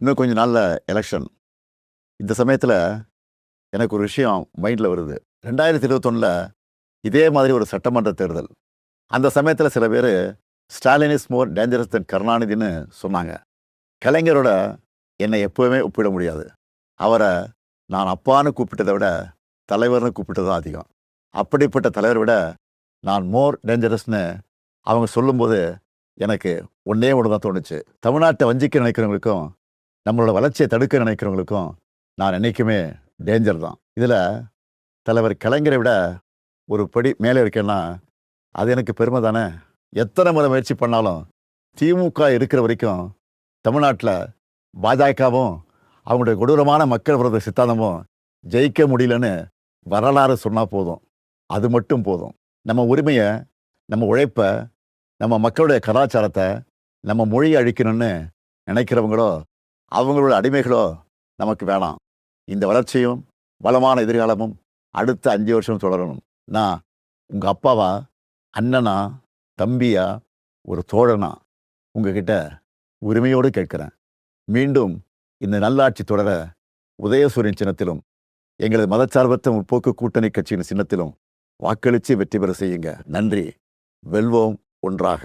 இன்னும் கொஞ்ச நாள்ல எலெக்ஷன். இந்த சமயத்துல எனக்கு ஒரு விஷயம் மைண்ட்ல வருது. 2021ல இதே மாதிரி ஒரு சட்டமன்ற தேர்தல். அந்த சமயத்துல சில பேரு ஸ்டாலின் இஸ் மோர் டேஞ்சரஸ் தென் கருணாநிதின்னு சொன்னாங்க. கலைஞரோட என்னை எப்பவுமே ஒப்பிட முடியாது. அவர நான் அப்பான்னு கூப்பிட்டத விட, தலைவர்ன்னு கூப்பிட்டது தான் அதிகம். அப்படிப்பட்ட தலைவரை விட நான் மோர் டேஞ்சரஸ்ன்னு அவங்க சொல்லும்போது, எனக்கு ஒண்ணே ஒண்ணு தான் தோணுச்சு. தமிழ்நாட்ட வஞ்சிக்க நினைக்கிறவங்களுக்கும், நம்மளோட வளர்ச்சிய தடுக்க நினைக்கிறவங்களுக்கும், நான் என்னைக்குமே டேஞ்சர் தான். இதுல தலைவர் கலைஞரை விட ஒரு படி மேலே இருக்கேன்னா, அது எனக்கு பெருமை தானே! எத்தனை முறை முயற்சி பண்ணாலும், திமுக இருக்கிற வரைக்கும் தமிழ்நாட்டுல பாஜகவும், அவங்களுடைய கொடூரமான மக்கள் விரோத சித்தாந்தமும் ஜெயிக்க முடியலன்னு வரலாறு சொன்னா போதும். அது மட்டும் போதும். நம்ம உரிமைய, நம்ம உழைப்ப, நம்ம மக்களுடைய கலாச்சாரத்த, நம்ம மொழிய அழிக்கணும்னு நினைக்கிறவங்களோ, அவங்களோட அடிமைகளோ நமக்கு வேணாம். இந்த வளர்ச்சியும், வளமான எதிர்காலமும் அடுத்த 5 வருஷம் தொடரணும். நான் உங்க அப்பாவா, அண்ணனா, தம்பியா, ஒரு தோழனா உங்ககிட்ட உரிமையோடு கேட்கிறேன். மீண்டும் இந்த நல்லாட்சி தொடர உதயசூரியன் சின்னத்திலும், எங்களது மதச்சார்பற்ற முற்போக்கு கூட்டணி கட்சியின் சின்னத்திலும் வாக்களித்து வெற்றி பெற செய்யுங்க. நன்றி. வெல்வோம் ஒன்றாக.